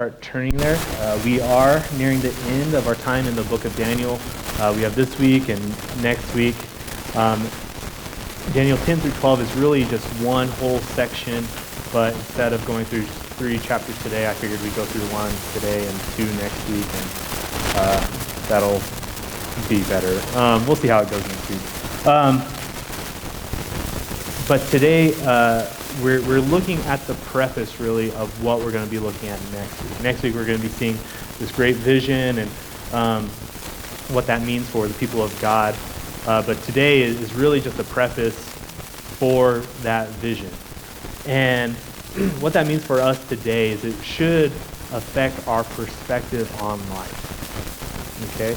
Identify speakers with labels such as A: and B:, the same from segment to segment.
A: Start turning there. We are nearing the end of our time in the book of Daniel. We have this week and next week. Daniel 10 through 12 is really just one whole section, but instead of going through 3 chapters today, I figured we'd go through 1 today and 2 next week, and that'll be better. We'll see how it goes next week. But today, we're looking at the preface, really, of what we're going to be looking at next week. Next week, we're going to be seeing this great vision and what that means for the people of God. But today is really just a preface for that vision. And what that means for us today is it should affect our perspective on life. Okay?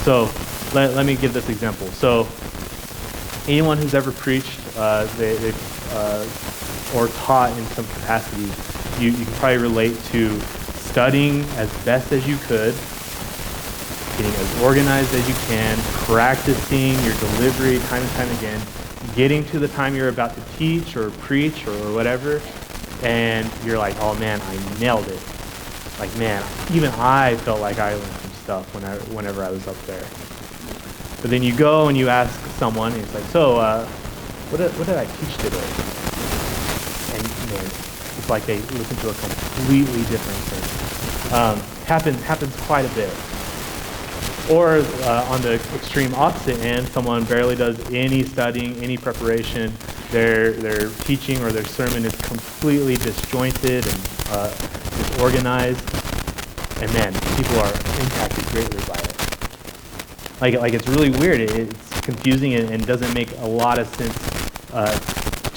A: So let me give this example. So anyone who's ever preached, or taught in some capacity, you can probably relate to studying as best as you could, getting as organized as you can, practicing your delivery time and time again, getting to the time you're about to teach or preach or whatever, and you're like, oh man, I nailed it. Like, man, even I felt like I learned some stuff whenever I was up there. But then you go and you ask someone, and it's like, so, what did I teach today? And man, it's like they listen to a completely different thing. Happens quite a bit. Or on the extreme opposite end, someone barely does any studying, any preparation. Their teaching or their sermon is completely disjointed and disorganized. And man, people are impacted greatly by it. Like it's really weird. It's confusing and doesn't make a lot of sense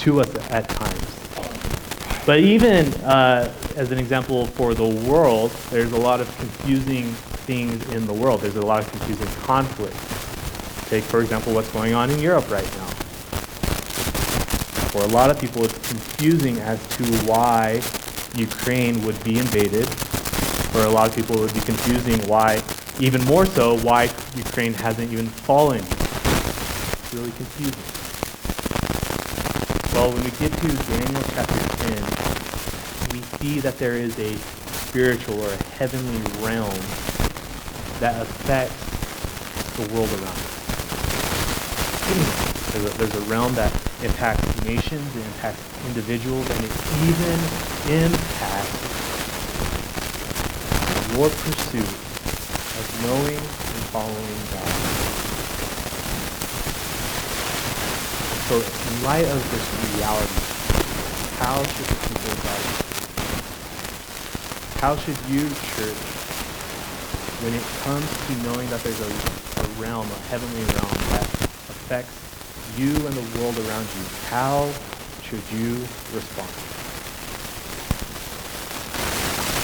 A: to us at times. But even as an example for the world, there's a lot of confusing things in the world. There's a lot of confusing conflict. Take, for example, what's going on in Europe right now. For a lot of people, it's confusing as to why Ukraine would be invaded. For a lot of people, it would be confusing why, even more so, why Ukraine hasn't even fallen. It's really confusing. Well, when we get to Daniel chapter 10, we see that there is a spiritual or a heavenly realm that affects the world around us. There's a realm that impacts nations, it impacts individuals, and it even impacts your pursuit of knowing and following God. So in light of this reality, how should the people of God be? How should you, church, when it comes to knowing that there's a realm, a heavenly realm that affects you and the world around you, how should you respond?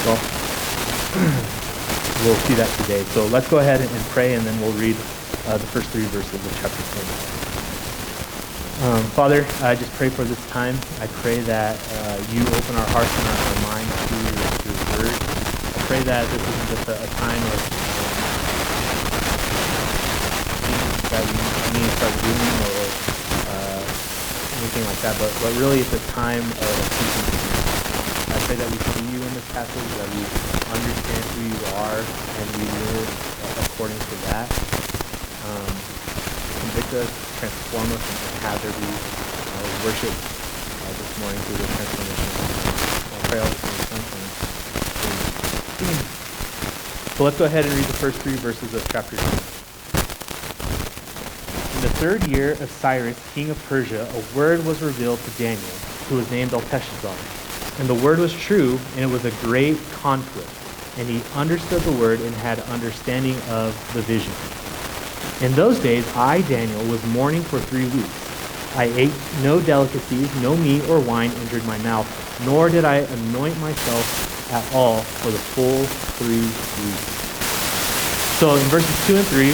A: Well, we'll see that today. So let's go ahead and pray, and then we'll read the first 3 verses of chapter 10. Father, I just pray for this time. I pray that you open our hearts and our minds to your word. I pray that this isn't just a time of things that we need to start doing or anything like that, but really it's a time of teaching. I pray that we see you in this passage, that we understand who you are, and we live according to that. Convict us, transform us, and have there be worship this morning through this transformation. I'll pray all this in the Son's name. So let's go ahead and read the first 3 verses of chapter 10. In the 3rd year of Cyrus, king of Persia, a word was revealed to Daniel, who was named Belteshazzar. And the word was true, and it was a great conflict. And he understood the word and had understanding of the vision. In those days, I, Daniel, was mourning for 3 weeks. I ate no delicacies, no meat or wine entered my mouth, nor did I anoint myself at all for the full 3 weeks. So in verses 2 and 3, we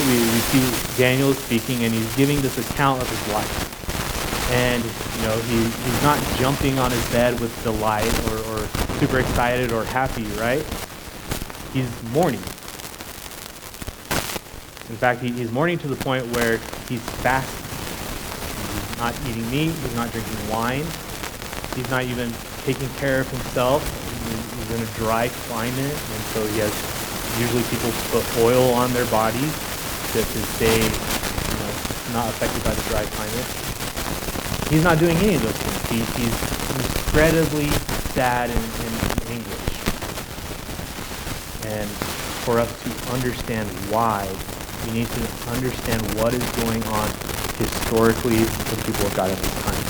A: see Daniel speaking, and he's giving this account of his life. And, he's not jumping on his bed with delight or super excited or happy, right? He's mourning. In fact, he's mourning to the point where he's fasting. He's not eating meat. He's not drinking wine. He's not even taking care of himself. He's in a dry climate, and so usually people put oil on their bodies to stay, not affected by the dry climate. He's not doing any of those things. He's incredibly sad and anguish. And for us to understand why, we need to understand what is going on historically with the people of God at this time.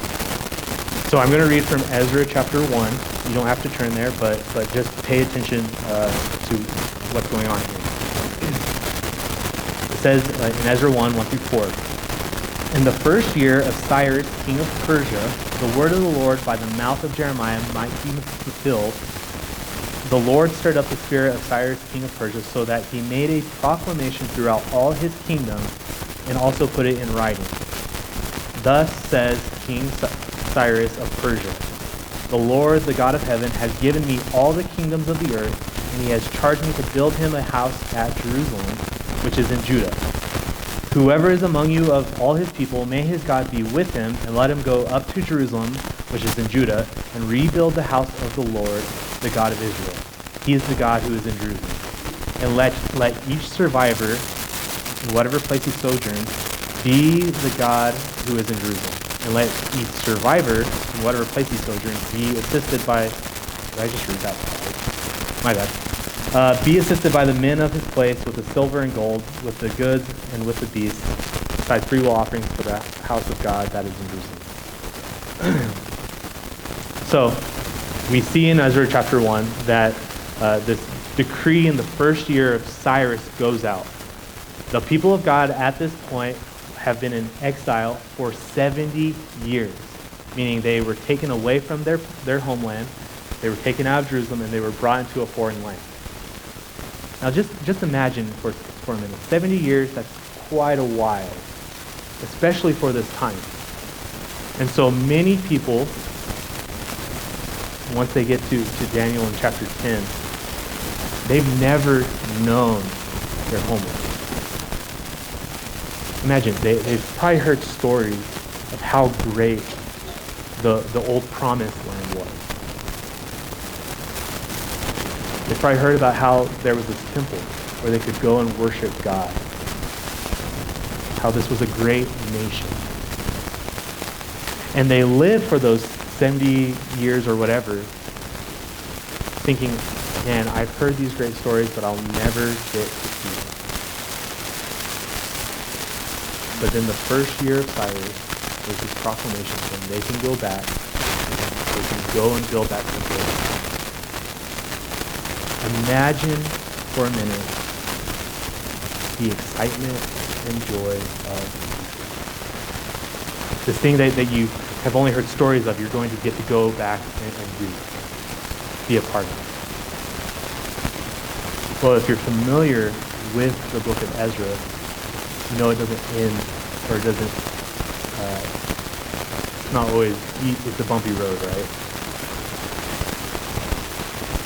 A: So I'm going to read from Ezra chapter 1. You don't have to turn there, but just pay attention to what's going on here. It says in Ezra 1:1-4, "In the first year of Cyrus, king of Persia, the word of the Lord by the mouth of Jeremiah might be fulfilled. The Lord stirred up the spirit of Cyrus, king of Persia, so that he made a proclamation throughout all his kingdom and also put it in writing. Thus says King Cyrus of Persia, the Lord, the God of heaven, has given me all the kingdoms of the earth, and he has charged me to build him a house at Jerusalem, which is in Judah. Whoever is among you of all his people, may his God be with him, and let him go up to Jerusalem, which is in Judah, and rebuild the house of the Lord, the God of Israel. He is the God who is in Jerusalem. And let each survivor, in whatever place he sojourns, be the God who is in Jerusalem. And let each survivor, in whatever place he sojourns, be assisted by..." Did I just read that? My bad. "Be assisted by the men of his place with the silver and gold, with the goods and with the beasts, besides freewill offerings for the house of God that is in Jerusalem." So, we see in Ezra chapter 1 that this decree in the first year of Cyrus goes out. The people of God at this point have been in exile for 70 years, meaning they were taken away from their homeland, they were taken out of Jerusalem, and they were brought into a foreign land. Now just imagine for a minute, 70 years, that's quite a while, especially for this time. And so many people, once they get to Daniel in chapter 10, they've never known their homeland. Imagine, they've probably heard stories of how great the old promised land was. They've probably heard about how there was this temple where they could go and worship God. How this was a great nation. And they lived for those 70 years or whatever, thinking, man, I've heard these great stories, but I'll never get to see them. But then the first year of Cyrus was this proclamation saying they can go back, they can go and build that temple. Imagine for a minute the excitement and joy of this thing that you have only heard stories of, you're going to get to go back and do, be a part of. Well, if you're familiar with the book of Ezra, you know it doesn't end, or it doesn't, it's not always, it's a bumpy road, right?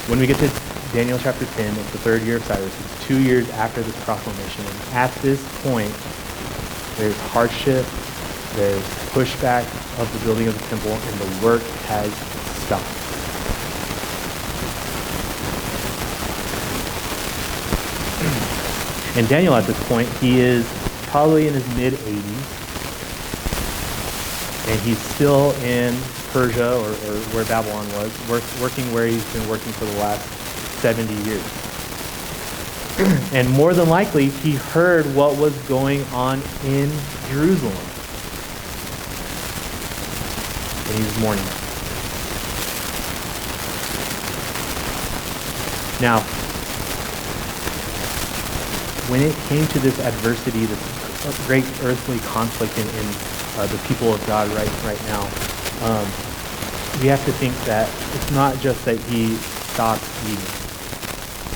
A: When we get to Daniel chapter 10, it's the third year of Cyrus. It's 2 years after this proclamation. And at this point, there's hardship, there's pushback of the building of the temple, and the work has stopped. And Daniel at this point, he is probably in his mid-80s, and he's still in Persia, or where Babylon was, working where he's been working for the last 70 years. And more than likely, he heard what was going on in Jerusalem. And he was mourning. Now, when it came to this adversity, this great earthly conflict in the people of God right now, we have to think that it's not just that he stopped eating.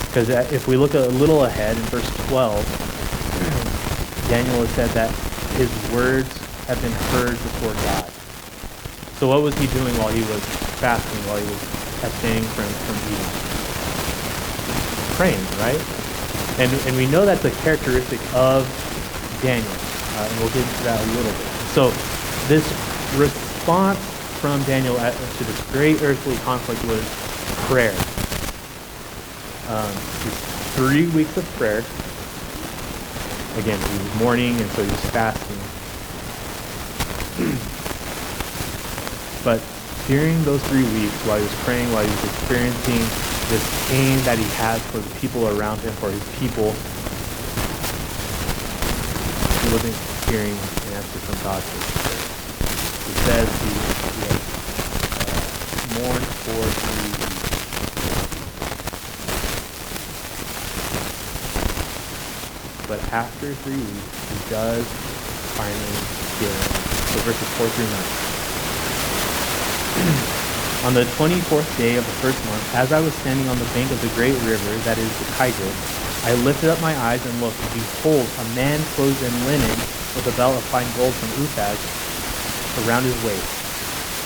A: Because if we look a little ahead in verse 12, Daniel has said that his words have been heard before God. So what was he doing while he was fasting, while he was abstaining from eating? Praying, right? And we know that's a characteristic of Daniel. And we'll get into that a little bit. So this response from Daniel to this great earthly conflict was prayer. These 3 weeks of prayer. Again, he was mourning, and so he was fasting. But during those 3 weeks, while he was praying, while he was experiencing this pain that he had for the people around him, for his people, he wasn't hearing an answer from God for his prayer. It says he had mourned for 3 weeks. But after 3 weeks, he does finally hear him. So verses 4 through 9. On the 24th day of the first month, as I was standing on the bank of the great river, that is the Tigris, I lifted up my eyes and looked, and behold, a man clothed in linen with a belt of fine gold from Uphaz around his waist.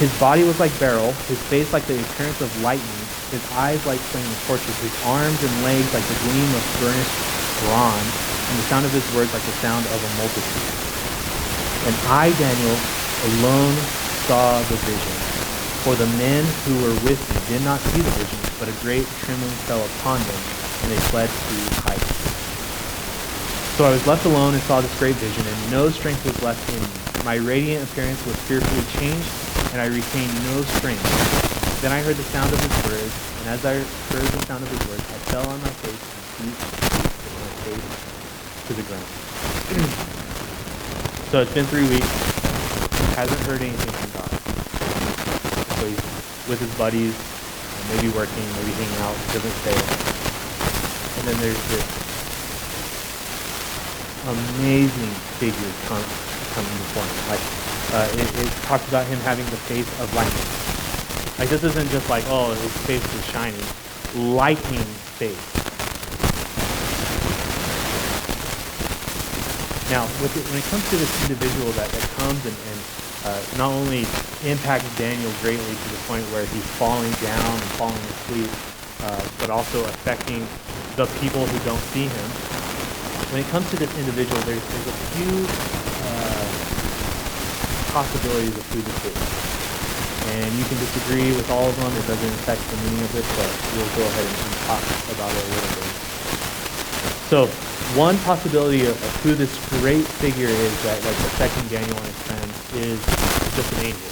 A: His body was like beryl, his face like the appearance of lightning, his eyes like flaming torches, his arms and legs like the gleam of burnished bronze, and the sound of his words like the sound of a multitude. And I, Daniel, alone saw the vision. For the men who were with me did not see the vision, but a great trembling fell upon them, and they fled to hide. So I was left alone and saw this great vision, and no strength was left in me. My radiant appearance was fearfully changed, and I retained no strength. Then I heard the sound of his words, and as I heard the sound of his words, I fell on my face and beat my face to the ground. So it's been 3 weeks. Hasn't heard anything from God. So he's with his buddies, maybe working, maybe hanging out, doesn't say it. And then there's this amazing figure coming before him. Like, it talks about him having the face of lightning. Like, this isn't just like, oh, his face is shining. Lightning face. Now, when it comes to this individual that comes and not only impacts Daniel greatly to the point where he's falling down and falling asleep, but also affecting the people who don't see him. When it comes to this individual, there's a few possibilities of who this is. And you can disagree with all of them. It doesn't affect the meaning of it, but we'll go ahead and talk about it a little bit. So, one possibility of who this great figure is that, like, affecting Daniel and his friends is just an angel.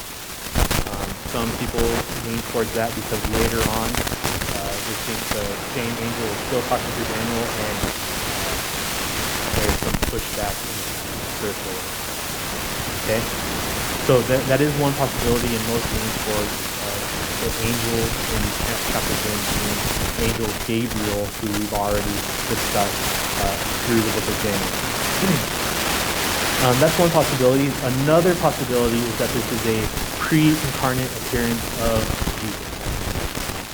A: Some people lean towards that because later on, they think the same angel is still talking to Daniel, and there's some pushback in spiritual. Okay, so that is one possibility, and most lean towards the angel in chapter 17, angel Gabriel, who we've already discussed through the book of Daniel. That's one possibility. Another possibility is that this is a pre-incarnate appearance of Jesus.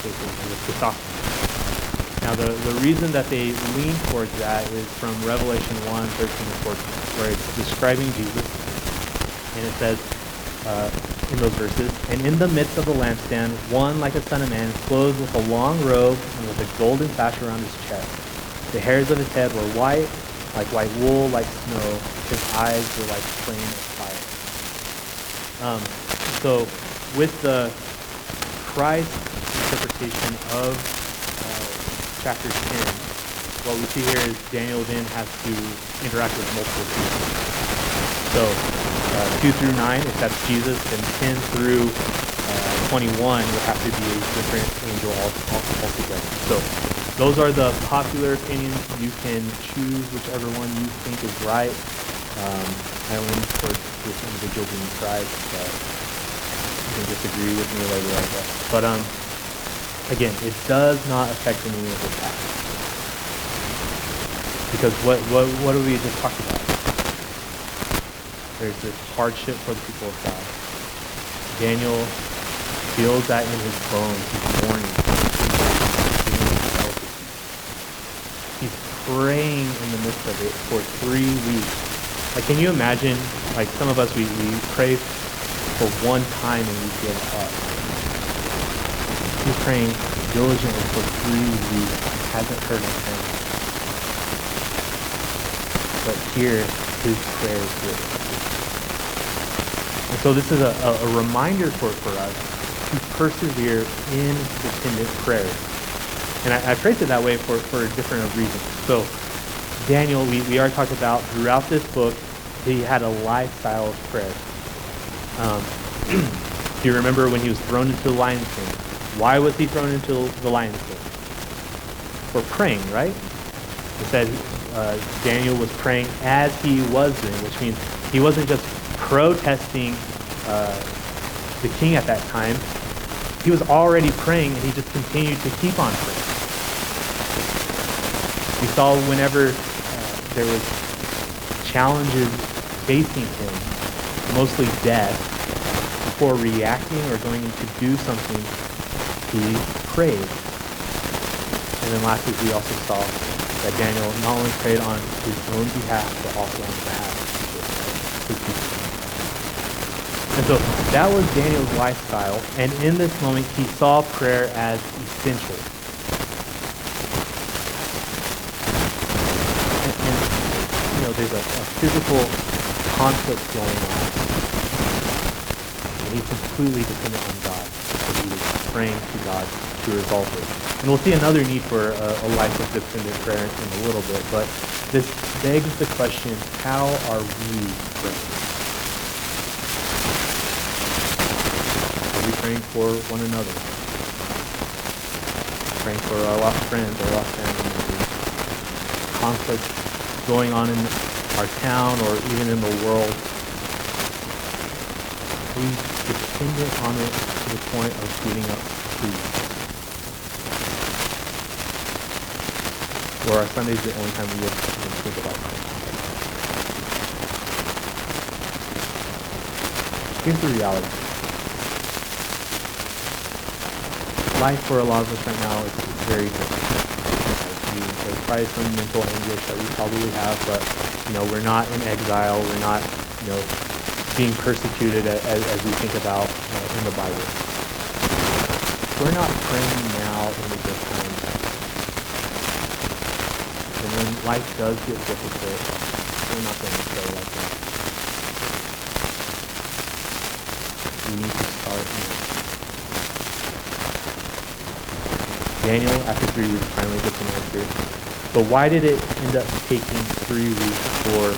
A: So it's a Christophany. Now, the reason that they lean towards that is from Revelation 1, 13 and 14, where it's describing Jesus. And it says in those verses, and in the midst of the lampstand, one like a son of man, clothed with a long robe and with a golden sash around his chest. The hairs of his head were white, like white wool, like snow. His eyes were like flame of fire. So with the Christ interpretation of chapter 10, what we see here is Daniel then has to interact with multiple people. So 2 through 9, if that's Jesus, then 10 through 21 would have to be a different angel altogether. So those are the popular opinions. You can choose whichever one you think is right. I lean towards this individual being Christ, but you can disagree with me later, I guess. But again, it does not affect the meaning of the passage. Because what do we just talk about? There's this hardship for the people of God. Daniel feels that in his bones. He's mourning. He's praying in the midst of it for 3 weeks. Like, can you imagine, like, some of us, we pray for one time and we give up. He's praying diligently for 3 weeks. Hasn't heard of him. But here, his prayer is good. And so this is a reminder for us to persevere in dependent prayer. And I phrased it that way for different reasons. So Daniel, we already talked about throughout this book, he had a lifestyle of prayer. Do you remember when he was thrown into the lion's den? Why was he thrown into the lion's den? For praying, right? It said Daniel was praying as he was doing, which means he wasn't just protesting the king at that time. He was already praying, and he just continued to keep on praying. We saw whenever there was challenges facing him, mostly death, before reacting or going to do something, he prayed. And then last week we also saw that Daniel not only prayed on his own behalf, but also on behalf of his people. And so that was Daniel's lifestyle, and in this moment he saw prayer as essential. And there's a physical conflict going on, and he's completely dependent on God, so he was praying to God to resolve it. And we'll see another need for a life of dependent prayer in a little bit, but this begs the question, how are we praying? Are we praying for one another? Praying for our lost friends, our lost family members? Conflict going on in our town or even in the world? Are we dependent on it to the point of giving up food? Or are Sundays the only time we even think about praying? Here's the reality. Life for a lot of us right now is very different. There's probably some mental anguish that we probably have, but we're not in exile. We're not being persecuted as we think about in the Bible. We're not praying now in the good times. And when life does get difficult, we're not going to pray like that. We need to start now. Daniel, after 3 weeks, finally gets an answer. But why did it end up taking 3 weeks for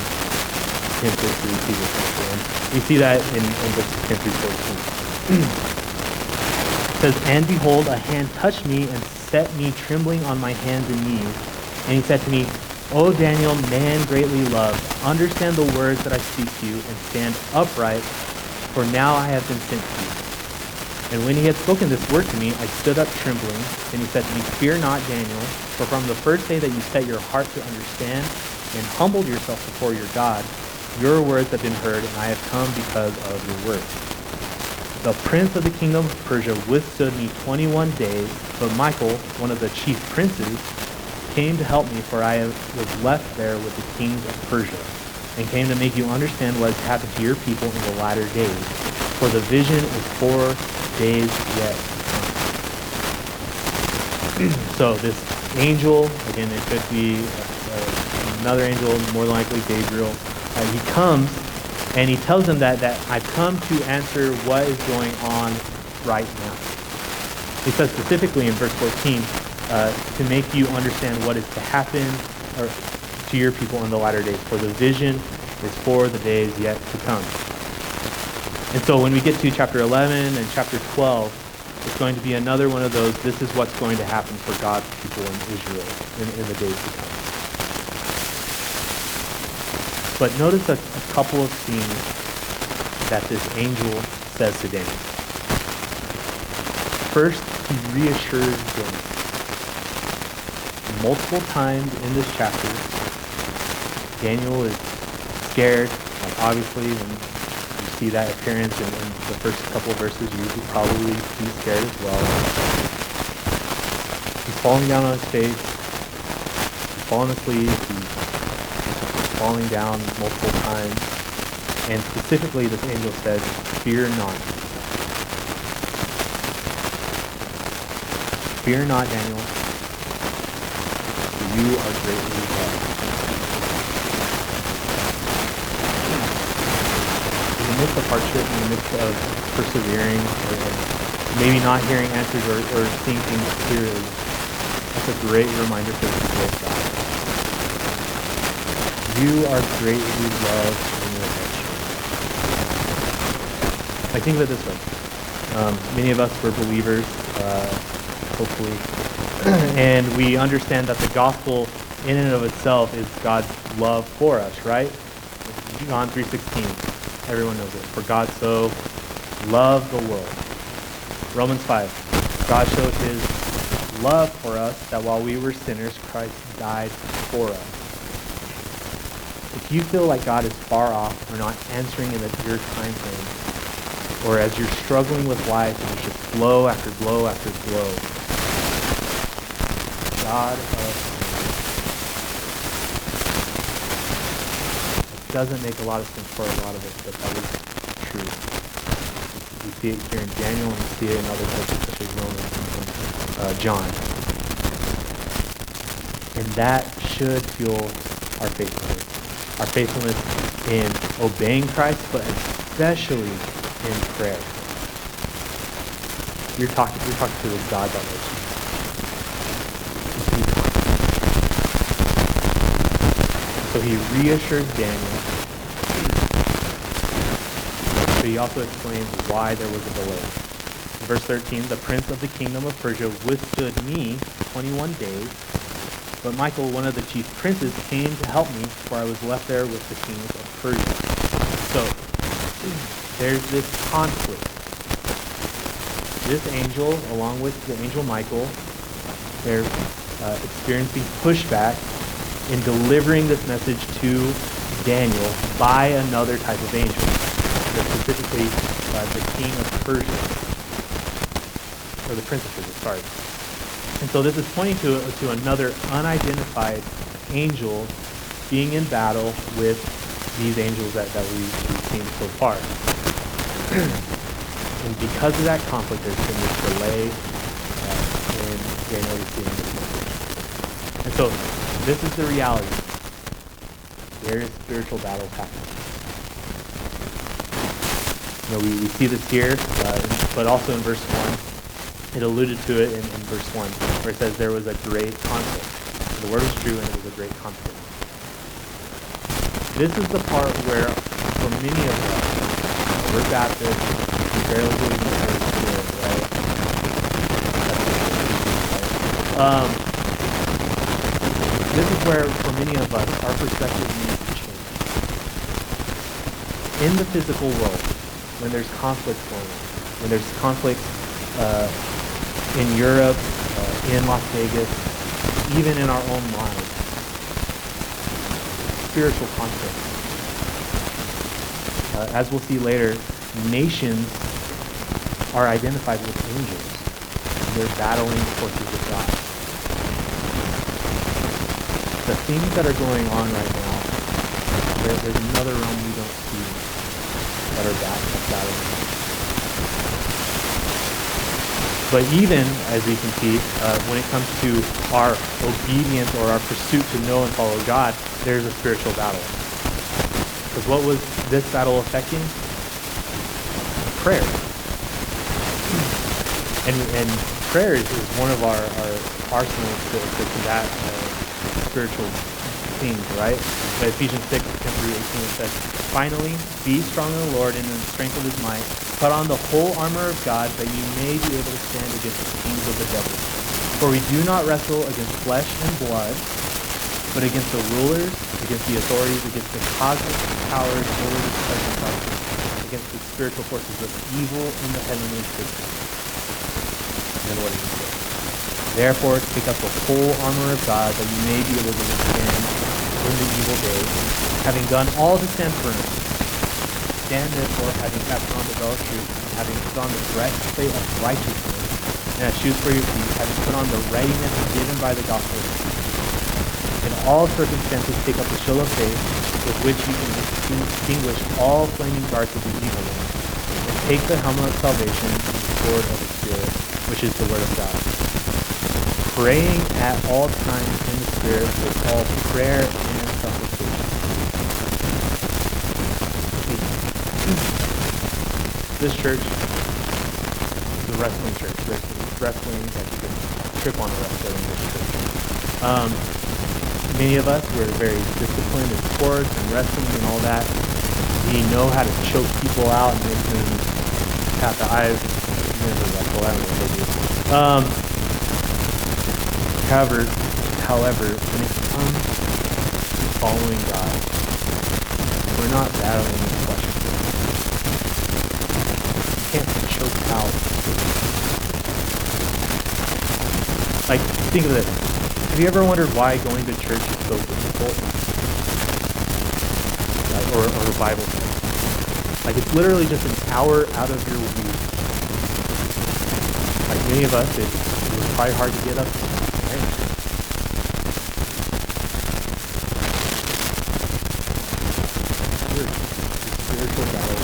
A: him to receive this answer? And we see that in verses 10 through 14. It says, "And behold, a hand touched me and set me trembling on my hands and knees. And he said to me, O Daniel, man greatly loved, understand the words that I speak to you and stand upright, for now I have been sent to you. And when he had spoken this word to me, I stood up trembling. And he said to me, Fear not, Daniel, for from the first day that you set your heart to understand and humbled yourself before your God, your words have been heard, and I have come because of your words. The prince of the kingdom of Persia withstood me 21 days, but Michael, one of the chief princes, came to help me, for I was left there with the kings of Persia, and came to make you understand what has happened to your people in the latter days. For the vision is 4 days yet to come." So this angel, again, it could be another angel, more than likely Gabriel. He comes and he tells them that I've come to answer what is going on right now. He says specifically in verse 14, to make you understand what is to happen to your people in the latter days. For the vision is for the days yet to come. And so when we get to chapter 11 and chapter 12, it's going to be another one of those, this is what's going to happen for God's people in Israel in the days to come. But notice a couple of things that this angel says to Daniel. First, he reassures Daniel. Multiple times in this chapter, Daniel is scared. Like obviously, when you see that appearance in the first couple of verses, you would probably be scared as well. He's falling down on his face. He's falling asleep. He's falling down multiple times. And specifically, this angel says, "Fear not. Fear not, Daniel. You are greatly loved." In the midst of hardship, in the midst of persevering, or maybe not hearing answers or seeing things clearly, That's a great reminder for the people of God. You are greatly loved in your nation. Like, think of it this way. Many of us were believers, hopefully, and we understand that the gospel in and of itself is God's love for us, right? John 3:16, everyone knows it. For God so loved the world. Romans 5, God showed his love for us that while we were sinners, Christ died for us. If you feel like God is far off or not answering in your time frame, or as you're struggling with life and it's just blow after blow after blow, God of it doesn't make a lot of sense for a lot of us, but that is true. We see it here in Daniel, and we see it in other places such as Romans and John. And that should fuel our faithfulness. Our faithfulness in obeying Christ, but especially in prayer. You're talking to the God that loves you. So he reassures Daniel, but he also explains why there was a delay. In verse 13, the prince of the kingdom of Persia withstood me 21 days, but Michael, one of the chief princes, came to help me, for I was left there with the kings of Persia. So, there's this conflict. This angel, along with the angel Michael, they're experiencing pushback in delivering this message to Daniel by another type of angel, specifically the king of Persia, or the prince of Persia, sorry. And so this is pointing to another unidentified angel being in battle with these angels that we've seen so far. And because of that conflict, there's been this delay in Daniel receiving this message. And so this is the reality. There is spiritual battles happening. We see this here, but also in verse 1. It alluded to it in verse 1, where it says there was a great conflict. The word was true, and it was a great conflict. This is the part where, for many of us, we're Baptists, we barely believe in the Holy Spirit, right? This is where, for many of us, our perspective needs to change. In the physical world, when there's conflict going on, when there's conflict in Europe, in Las Vegas, even in our own lives, spiritual conflict. As we'll see later, nations are identified with angels. They're battling the forces of God. The things that are going on right now, there's another realm we don't see that are battling. But even, as we can see, when it comes to our obedience or our pursuit to know and follow God, there's a spiritual battle. Because what was this battle affecting? Prayer. And prayer is one of our arsenals to combat spiritual things, right? But Ephesians 6, 10-18, it says, finally, be strong in the Lord and in the strength of his might. Put on the whole armor of God, that you may be able to stand against the schemes of the devil. For we do not wrestle against flesh and blood, but against the rulers, against the authorities, against the cosmic powers over this present darkness, against the spiritual forces of evil in the heavenly places. And then what does it say? Therefore, take up the whole armor of God, that you may be able to withstand in the evil day, having done all to stand firm. Stand therefore, having kept on the belt of truth, and having put on the breastplate of righteousness, and as shoes for your feet, having put on the readiness given by the gospel of peace. In all circumstances, take up the shield of faith, with which you can extinguish all flaming darts of the evil one, and take the helmet of salvation and the sword of the Spirit, which is the word of God. Praying at all times in the Spirit with all prayer and supplication. This church is a wrestling church. There's wrestling that you can trip on a wrestler in this church. Many of us, we're very disciplined in sports and wrestling and all that. We know how to choke people out and make them tap the eyes. Never wrestle, I don't know what they do. However, when it comes to following God, we're not battling in flesh and blood. You can't choke out. Like, think of this. Have you ever wondered why going to church is so difficult? Or a Bible study? Like, it's literally just an hour out of your week. Like many of us, it was probably hard to get up, right? Spiritual battle.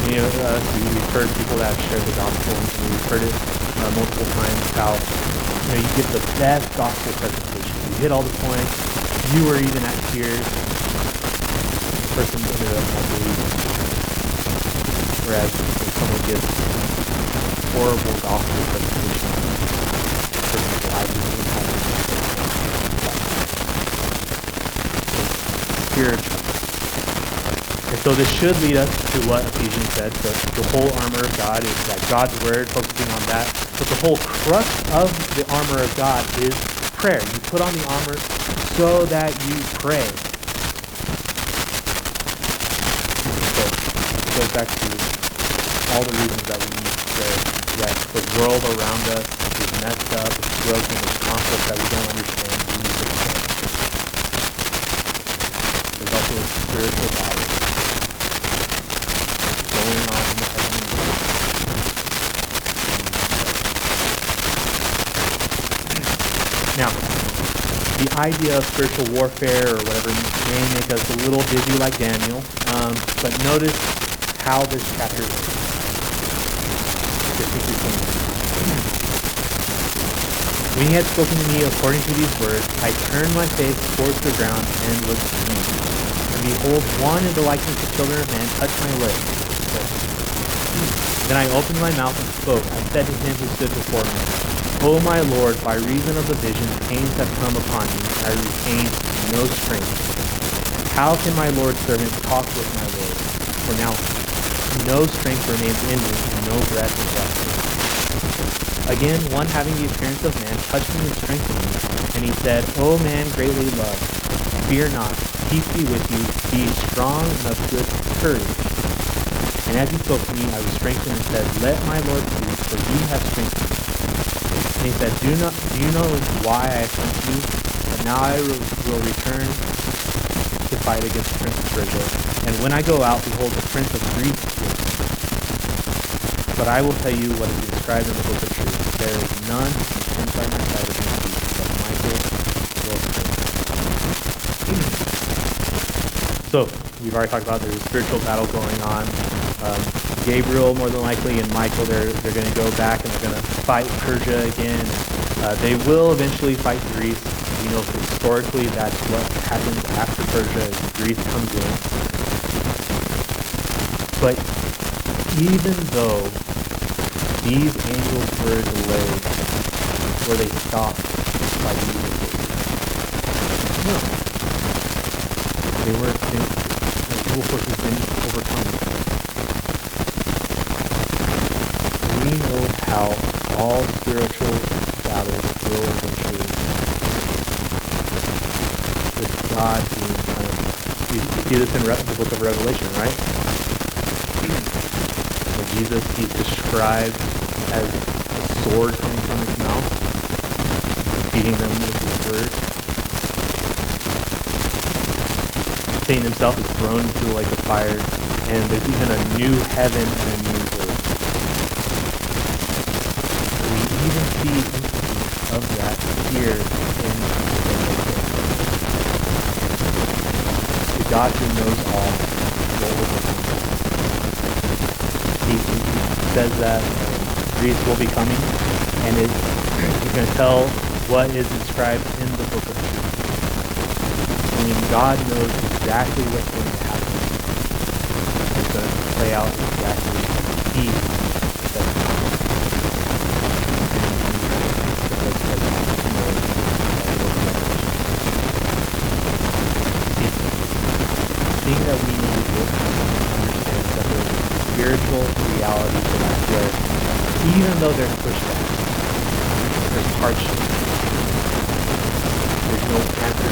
A: Many of us, we've heard people that have shared the gospel, and we've heard it multiple times, how you get the best gospel presentation. You hit all the points. You were even at tears. The person ended up not believing. Whereas when someone gives horrible gospel presentation, the person's life is impacted. It's spiritual. And so this should lead us to what Ephesians said. So the whole armor of God is that God's word, focusing on that. But the whole crux of the armor of God is prayer. You put on the armor so that you pray. So it goes back to all the reasons that we need to pray. Yes, the world around us is messed up, it's broken, there's conflict that we don't understand. We need to pray. There's also a spiritual battle going on in the heavenly realm. Now, the idea of spiritual warfare or whatever may make us a little dizzy like Daniel, but notice how this chapter ends. When he had spoken to me according to these words, I turned my face towards the ground and was ashamed. And behold, one in the likeness of children of men touched my lips. Then I opened my mouth and spoke. I said to him who stood before me, O my Lord, by reason of the vision, pains have come upon me, and I retain no strength. How can my Lord's servant talk with my Lord? For now no strength remains in me, and no breath is left in me. Again, one having the appearance of man touched me and strengthened me, and he said, O man greatly loved, fear not, peace be with you, be strong and of good courage. And as he spoke to me, I was strengthened and said, Let my Lord speak, for you have strengthened me. And he said, Do you know why I have sent you? But now I will return to fight against the prince of Persia. And when I go out, behold, the prince of Greece is with me. But I will tell you what is described in the book of truth. There is none who can stand by my side against you, but Michael will strengthen. So, we've already talked about there's a spiritual battle going on. Gabriel, more than likely, and Michael, they're going to go back and they're going to fight Persia again. They will eventually fight Greece. You know, historically, that's what happens after Persia, as Greece comes in. But even though these angels were delayed, were they stopped by the evil forces? No. The evil forces didn't overcome them. We know how all spiritual battles will eventually end. With God being punished. You see this in the book of Revelation, right? Where Jesus, he's described as a sword coming from his mouth, feeding them with his word. Satan himself is thrown into the lake of fire, and there's even a new heaven and a new earth. We even see instances of that here in the God who knows all will overcome. He says that Greece will be coming, and he's going to tell what is described in the book of truth. I mean, God knows exactly what's going to happen. It's going to play out exactly as He says. thing that we need to do is understand that there's spiritual realities in life where even though there's pushback, there's hardship, there's no answer